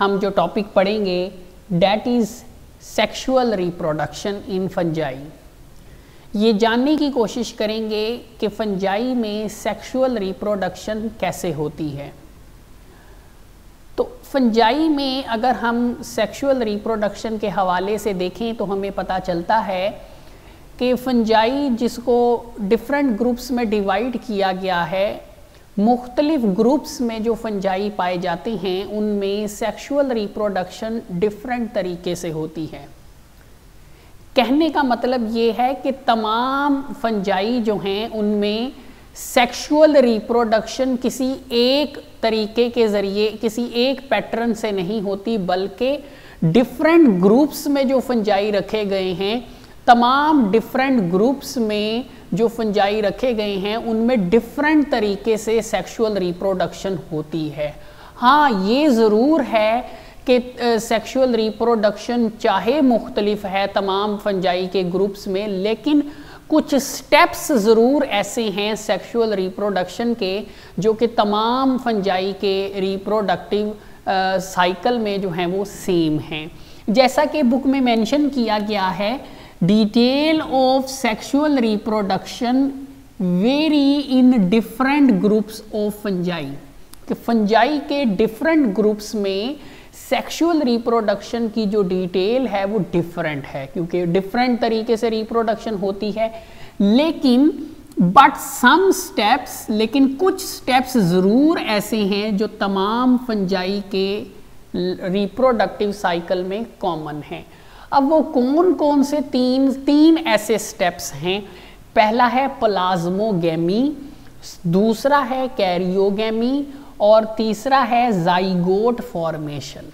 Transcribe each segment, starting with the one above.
हम जो टॉपिक पढ़ेंगे that is sexual reproduction in fungi. ये जानने की कोशिश करेंगे कि फंजाई में सेक्सुअल रिप्रोडक्शन कैसे होती है। तो फंजाई में अगर हम सेक्सुअल रिप्रोडक्शन के हवाले से देखें तो हमें पता चलता है कि फंजाई जिसको डिफरेंट ग्रुप्स में डिवाइड किया गया है, मुख्तलिफ ग्रुप्स में जो फंजाई पाए जाते हैं उनमें सेक्सुअल रिप्रोडक्शन डिफरेंट तरीके से होती है। कहने का मतलब ये है कि तमाम फंजाई जो हैं उनमें सेक्सुअल रिप्रोडक्शन किसी एक तरीके के ज़रिए, किसी एक पैटर्न से नहीं होती, बल्कि डिफरेंट ग्रुप्स में जो फंजाई रखे गए हैं, तमाम डिफरेंट ग्रुप्स में जो फंजाई रखे गए हैं उनमें डिफरेंट तरीके से सेक्सुअल रिप्रोडक्शन होती है। हाँ, ये ज़रूर है कि सेक्सुअल रिप्रोडक्शन चाहे मुख्तलिफ है तमाम फंजाई के ग्रुप्स में, लेकिन कुछ स्टेप्स ज़रूर ऐसे हैं सेक्सुअल रिप्रोडक्शन के जो कि तमाम फंजाई के रिप्रोडक्टिव साइकिल में जो हैं वो सेम हैं। जैसा कि बुक में मेंशन किया गया है, detail of sexual reproduction very in different groups of fungi, कि फंजाई के डिफरेंट ग्रुप्स में सेक्सुअल रिप्रोडक्शन की जो डिटेल है वो डिफरेंट है, क्योंकि डिफरेंट तरीके से रिप्रोडक्शन होती है। लेकिन बट सम स्टेप्स, लेकिन कुछ स्टेप्स ज़रूर ऐसे हैं जो तमाम फंजाई के रिप्रोडक्टिव साइकिल में कॉमन हैं। अब वो कौन कौन से तीन ऐसे स्टेप्स हैं। पहला है प्लाज्मोगेमी, दूसरा है कैरियोगेमी और तीसरा है जाइगोट फॉर्मेशन।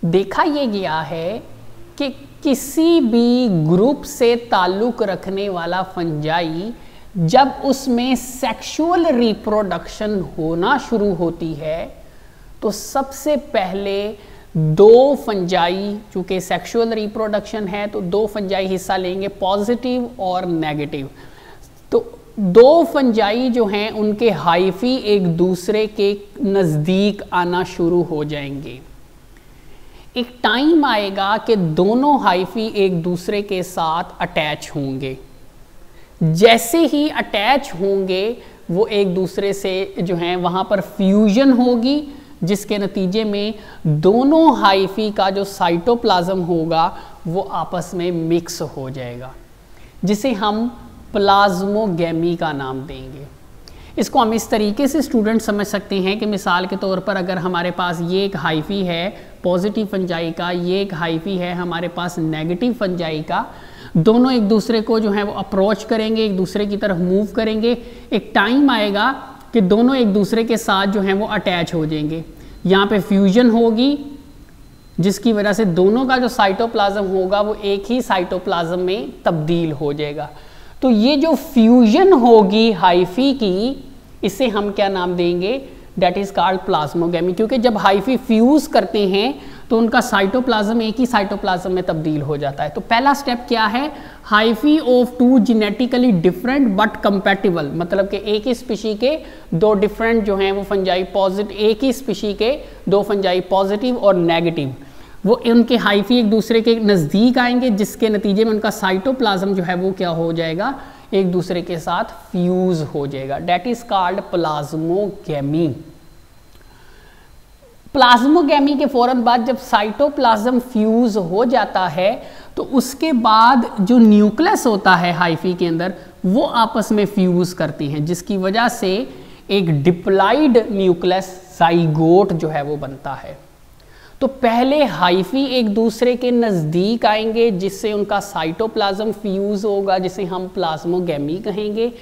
देखा यह गया है कि किसी भी ग्रुप से ताल्लुक रखने वाला फंजाई जब उसमें सेक्सुअल रिप्रोडक्शन होना शुरू होती है तो सबसे पहले दो फंजाई, चूँकि सेक्सुअल रिप्रोडक्शन है तो दो फंजाई हिस्सा लेंगे, पॉजिटिव और नेगेटिव। तो दो फंजाई जो हैं उनके हाइफी एक दूसरे के नज़दीक आना शुरू हो जाएंगे। एक टाइम आएगा कि दोनों हाइफी एक दूसरे के साथ अटैच होंगे। जैसे ही अटैच होंगे वो एक दूसरे से जो हैं वहाँ पर फ्यूजन होगी, जिसके नतीजे में दोनों हाइफी का जो साइटोप्लाज्म होगा वो आपस में मिक्स हो जाएगा, जिसे हम प्लाज्मोगेमी का नाम देंगे। इसको हम इस तरीके से स्टूडेंट समझ सकते हैं कि मिसाल के तौर पर अगर हमारे पास ये एक हाइफी है पॉजिटिव फंजाई का, ये एक हाइफी है हमारे पास नेगेटिव फंजाई का, दोनों एक दूसरे को जो है वो अप्रोच करेंगे, एक दूसरे की तरफ मूव करेंगे। एक टाइम आएगा कि दोनों एक दूसरे के साथ जो हैं वो अटैच हो जाएंगे। यहाँ पे फ्यूजन होगी जिसकी वजह से दोनों का जो साइटोप्लाज्म होगा वो एक ही साइटोप्लाज्म में तब्दील हो जाएगा। तो ये जो फ्यूजन होगी हाइफी की, इसे हम क्या नाम देंगे, डेट इज कॉल्ड प्लाज्मोगेमी, क्योंकि जब हाइफी फ्यूज करते हैं तो उनका साइटोप्लाज्म एक ही साइटोप्लाज्म में तब्दील हो जाता है। तो पहला स्टेप क्या है, hyphae of two genetically different but compatible, मतलब कि एक ही स्पीशी के दो डिफरेंट जो हैं वो फंजाई पॉजिटिव, एक ही स्पीशी के दो फंजाई पॉजिटिव और नेगेटिव, वो उनके हाइफी एक दूसरे के नज़दीक आएंगे, जिसके नतीजे में उनका साइटोप्लाज्म जो है वो क्या हो जाएगा, एक दूसरे के साथ फ्यूज हो जाएगा। That is called plasmogamy. Plasmogamy के फौरन बाद जब साइटोप्लाज्म फ्यूज हो जाता है तो उसके बाद जो न्यूक्लियस होता है हाइफी के अंदर वो आपस में फ्यूज करती हैं, जिसकी वजह से एक डिप्लॉइड न्यूक्लियस जाइगोट जो है वो बनता है। तो पहले हाइफी एक दूसरे के नज़दीक आएंगे जिससे उनका साइटोप्लाज्म फ्यूज होगा, जिसे हम प्लाज्मोगेमी कहेंगे।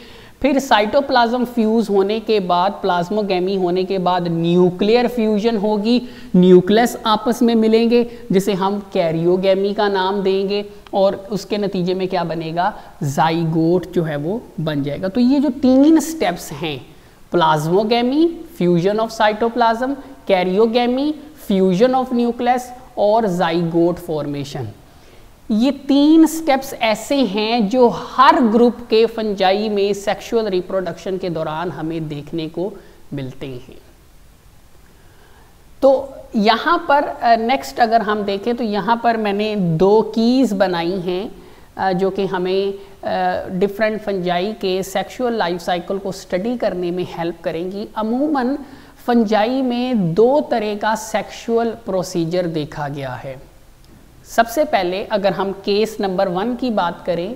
फिर साइटोप्लाज्म फ्यूज होने के बाद, प्लाज्मोगेमी होने के बाद न्यूक्लियर फ्यूजन होगी, न्यूक्लियस आपस में मिलेंगे जिसे हम कैरियोगेमी का नाम देंगे और उसके नतीजे में क्या बनेगा, जाइगोट जो है वो बन जाएगा। तो ये जो तीन स्टेप्स हैं, plasmogamy fusion of cytoplasm, karyogamy fusion of nucleus और जाइगोट फॉर्मेशन, ये तीन स्टेप्स ऐसे हैं जो हर ग्रुप के फंजाई में सेक्सुअल रिप्रोडक्शन के दौरान हमें देखने को मिलते हैं। तो यहाँ पर नेक्स्ट अगर हम देखें तो यहाँ पर मैंने 2 कीज़ बनाई हैं जो कि हमें डिफरेंट फंजाई के सेक्सुअल लाइफ साइकिल को स्टडी करने में हेल्प करेंगी। अमूमन फंजाई में 2 तरह का सेक्सुअल प्रोसीजर देखा गया है। सबसे पहले अगर हम केस नंबर 1 की बात करें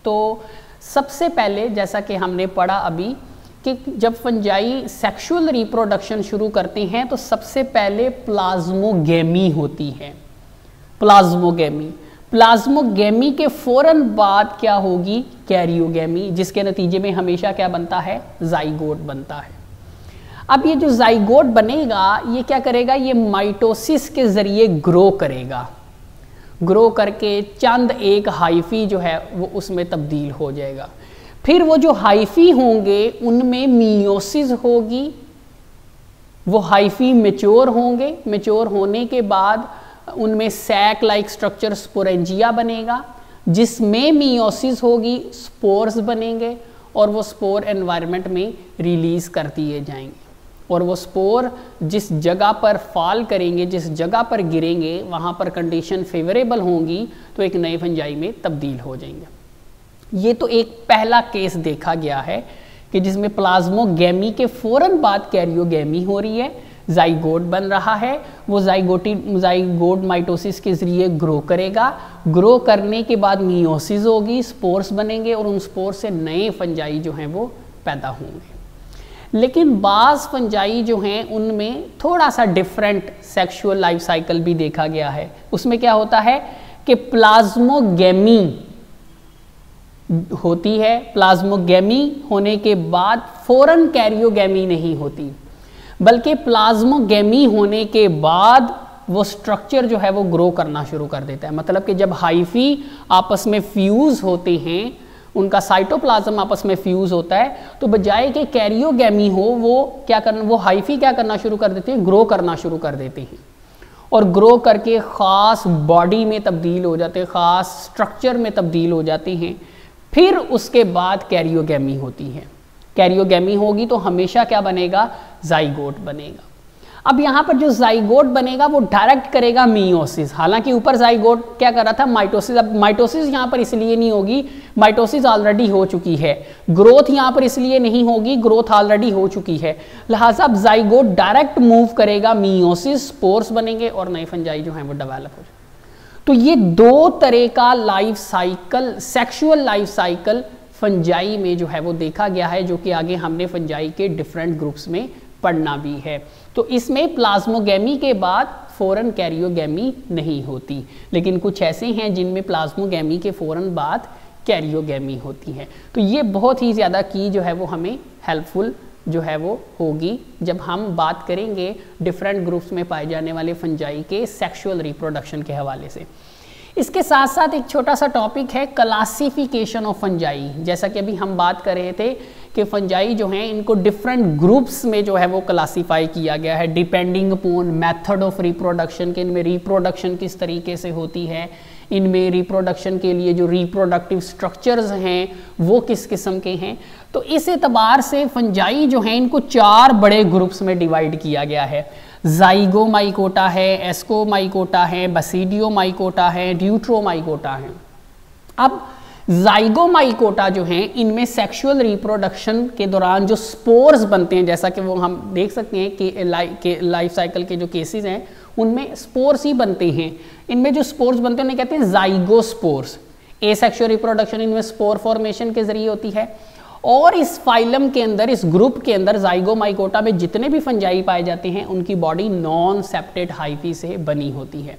तो सबसे पहले जैसा कि हमने पढ़ा अभी कि जब फंजाई सेक्सुअल रिप्रोडक्शन शुरू करते हैं तो सबसे पहले प्लाज्मोगेमी होती है। प्लाज्मोगेमी के फ़ौरन बाद क्या होगी? कैरियोगेमी, जिसके नतीजे में हमेशा क्या बनता है? जाइगोट बनता है। अब ये जो जाइगोट बनेगा ये क्या करेगा? ये माइटोसिस के ज़रिए ग्रो करेगा, ग्रो करके चंद एक हाइफी जो है वो उसमें तब्दील हो जाएगा। फिर वो जो हाइफी होंगे उनमें मियोसिस होगी, वो हाइफी मैच्योर होंगे, मैच्योर होने के बाद उनमें सैक लाइक स्ट्रक्चर स्पोरेंजिया बनेगा, जिसमें मियोसिस होगी, स्पोर्स बनेंगे और वो स्पोर एनवायरनमेंट में रिलीज़ कर दिए जाएंगे और वो स्पोर जिस जगह पर फॉल करेंगे, जिस जगह पर गिरेंगे, वहाँ पर कंडीशन फेवरेबल होंगी तो एक नए फंजाई में तब्दील हो जाएंगे। ये तो एक पहला केस देखा गया है कि जिसमें प्लाज्मोगेमी के फ़ौरन बाद कैरियोगेमी हो रही है, जाइगोट बन रहा है। वो जाइगोट माइटोसिस के ज़रिए ग्रो करेगा, ग्रो करने के बाद मियोसिस होगी, स्पोर्स बनेंगे और उन स्पोर्स से नए फंजाई जो हैं वो पैदा होंगे। लेकिन बाज़ फंजाई जो हैं उनमें थोड़ा सा डिफरेंट सेक्सुअल लाइफ साइकिल भी देखा गया है। उसमें क्या होता है कि प्लाज्मोगेमी होती है, प्लाज्मोगेमी होने के बाद फ़ौरन कैरियोगेमी नहीं होती, बल्कि प्लाज्मोगेमी होने के बाद वो स्ट्रक्चर जो है वो ग्रो करना शुरू कर देता है। मतलब कि जब हाइफी आपस में फ्यूज़ होते हैं, उनका साइटोप्लाज्म आपस में फ्यूज़ होता है, तो बजाय कि कैरियोगेमी हो वो हाइफी क्या करना शुरू कर देते हैं? ग्रो करना शुरू कर देते हैं और ग्रो करके ख़ास बॉडी में तब्दील हो जाते हैं, ख़ास स्ट्रक्चर में तब्दील हो जाते हैं। फिर उसके बाद कैरियोगेमी होती है। कैरियोगेमी होगी तो हमेशा क्या बनेगा? जाइगोट बनेगा। अब यहाँ पर जो जाइगोट बनेगा वो डायरेक्ट करेगा मियोसिस। हालांकि ऊपर जाइगोट क्या कर रहा था? माइटोसिस। अब माइटोसिस यहाँ पर इसलिए नहीं होगी, माइटोसिस ऑलरेडी हो चुकी है। ग्रोथ यहाँ पर इसलिए नहीं होगी, ग्रोथ ऑलरेडी हो चुकी है। लिहाजा अब जाइगोट डायरेक्ट मूव करेगा मियोसिस, स्पोर्स बनेंगे और नए फंजाई जो हैं वो डेवलप हो जाए। तो ये 2 तरह का life cycle, sexual life cycle fungi में जो है वो देखा गया है, जो कि आगे हमने फंजाई के डिफरेंट ग्रुप्स में पढ़ना भी है। तो इसमें प्लाज्मोगेमी के बाद फ़ौरन कैरियोगेमी नहीं होती, लेकिन कुछ ऐसे हैं जिनमें प्लाज्मोगेमी के फ़ौरन बाद कैरियोगेमी होती है। तो ये बहुत ही ज़्यादा की जो है वो हमें हेल्पफुल जो है वो होगी जब हम बात करेंगे डिफरेंट ग्रुप्स में पाए जाने वाले फंजाई के सेक्सुअल रिप्रोडक्शन के हवाले से। इसके साथ साथ एक छोटा सा टॉपिक है क्लासिफिकेशन ऑफ फंजाई। जैसा कि अभी हम बात कर रहे थे कि फंजाई जो हैं इनको डिफरेंट ग्रुप्स में जो है वो क्लासीफाई किया गया है depending upon method of reproduction, के इनमें रिप्रोडक्शन किस तरीके से होती है, इनमें रिप्रोडक्शन के लिए जो रिप्रोडक्टिव स्ट्रक्चर्स हैं वो किस किस्म के हैं। तो इस एतबार से फंजाई जो हैं इनको 4 बड़े ग्रुप्स में डिवाइड किया गया है। जाइगोमाइकोटा है, एस्कोमाइकोटा है, बसीडियोमाइकोटा है, ड्यूट्रोमाइकोटा है। अब जाइगोमाइकोटा जो हैं इनमें सेक्सुअल रिप्रोडक्शन के दौरान जो स्पोर्स बनते हैं, जैसा कि वो हम देख सकते हैं कि लाइफ साइकिल के जो केसेस हैं उनमें स्पोर्स ही बनते हैं। इनमें जो स्पोर्स बनते हैं उन्हें कहते हैं जाइगोस्पोर्स। एसेक्सुअल रिप्रोडक्शन इनमें स्पोर फॉर्मेशन के जरिए होती है। और इस फाइलम के अंदर, इस ग्रुप के अंदर जाइगोमाइकोटा में जितने भी फंजाई पाए जाते हैं उनकी बॉडी नॉन सेप्टेड हाइफी से बनी होती है।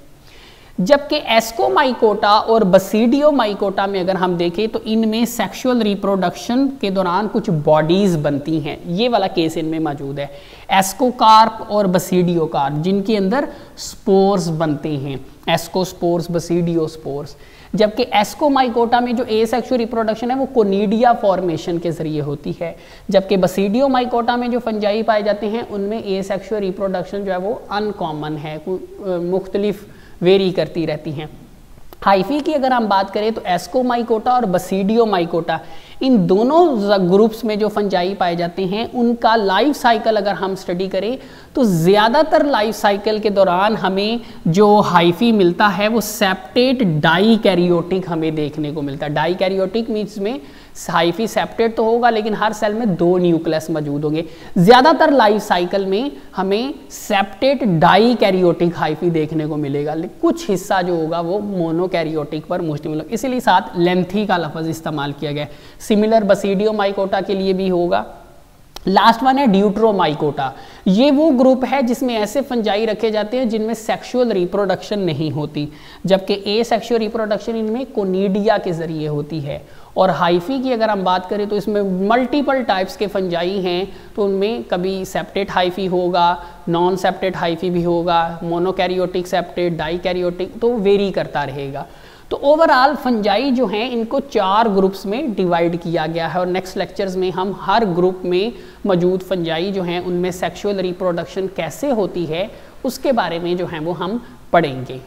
जबकि एस्कोमाइकोटा और बसीडियोमाइकोटा में अगर हम देखें तो इनमें सेक्सुअल रिप्रोडक्शन के दौरान कुछ बॉडीज बनती हैं। ये वाला केस इनमें मौजूद है, एस्कोकार्प और बसीडियोकार्प, जिनके अंदर स्पोर्स बनते हैं, एस्कोस्पोर्स, बसीडियोस्पोर्स। जबकि एस्कोमाइकोटा में जो एसेक्सुअल रिप्रोडक्शन है वो कोनिडिया फॉर्मेशन के जरिए होती है। जबकि बसीडियोमाइकोटा में जो फंजाई पाए जाते हैं उनमें एसेक्सुअल रिप्रोडक्शन जो है वो अनकॉमन है, मुख्तलिफ वेरी करती रहती हैं। हाइफी की अगर हम बात करें तो एस्कोमाइकोटा और बसीडियोमाइकोटा, इन दोनों ग्रुप्स में जो फंजाई पाए जाते हैं उनका लाइफ साइकिल अगर हम स्टडी करें तो ज़्यादातर लाइफ साइकिल के दौरान हमें जो हाइफी मिलता है वो सेप्टेट डाईकैरियोटिक हमें देखने को मिलता है। डाईकैरियोटिक मीन्स में हाइफी सेप्टेट तो होगा लेकिन हर सेल में 2 न्यूक्लियस मौजूद होंगे। ज़्यादातर लाइफ साइकिल में हमें सेप्टेट डाईकैरियोटिक हाइफी देखने को मिलेगा, कुछ हिस्सा जो होगा वो मोनोकैरियोटिक पर मुश्तमिल होगा, इसीलिए साथ लेंथी का लफ्ज़ इस्तेमाल किया गया। सिमिलर बसीडियोमाइकोटा के लिए भी होगा। लास्ट वन है ड्यूट्रोमाइकोटा। ये वो ग्रुप है जिसमें ऐसे फंजाई रखे जाते हैं जिनमें सेक्सुअल रिप्रोडक्शन नहीं होती, जबकि ए सेक्सुअल रिप्रोडक्शन इनमें कोनिडिया के जरिए होती है। और हाइफी की अगर हम बात करें तो इसमें मल्टीपल टाइप्स के फंजाई हैं, तो उनमें कभी सेप्टेट हाइफी होगा, नॉन सेप्टेट हाइफी भी होगा, मोनोकैरियोटिक सेप्टेट, डाईकैरियोटिक, तो वेरी करता रहेगा। तो ओवरऑल फंजाई जो हैं इनको 4 ग्रुप्स में डिवाइड किया गया है और नेक्स्ट लेक्चर्स में हम हर ग्रुप में मौजूद फंजाई जो हैं उनमें सेक्सुअल रिप्रोडक्शन कैसे होती है उसके बारे में जो है वो हम पढ़ेंगे।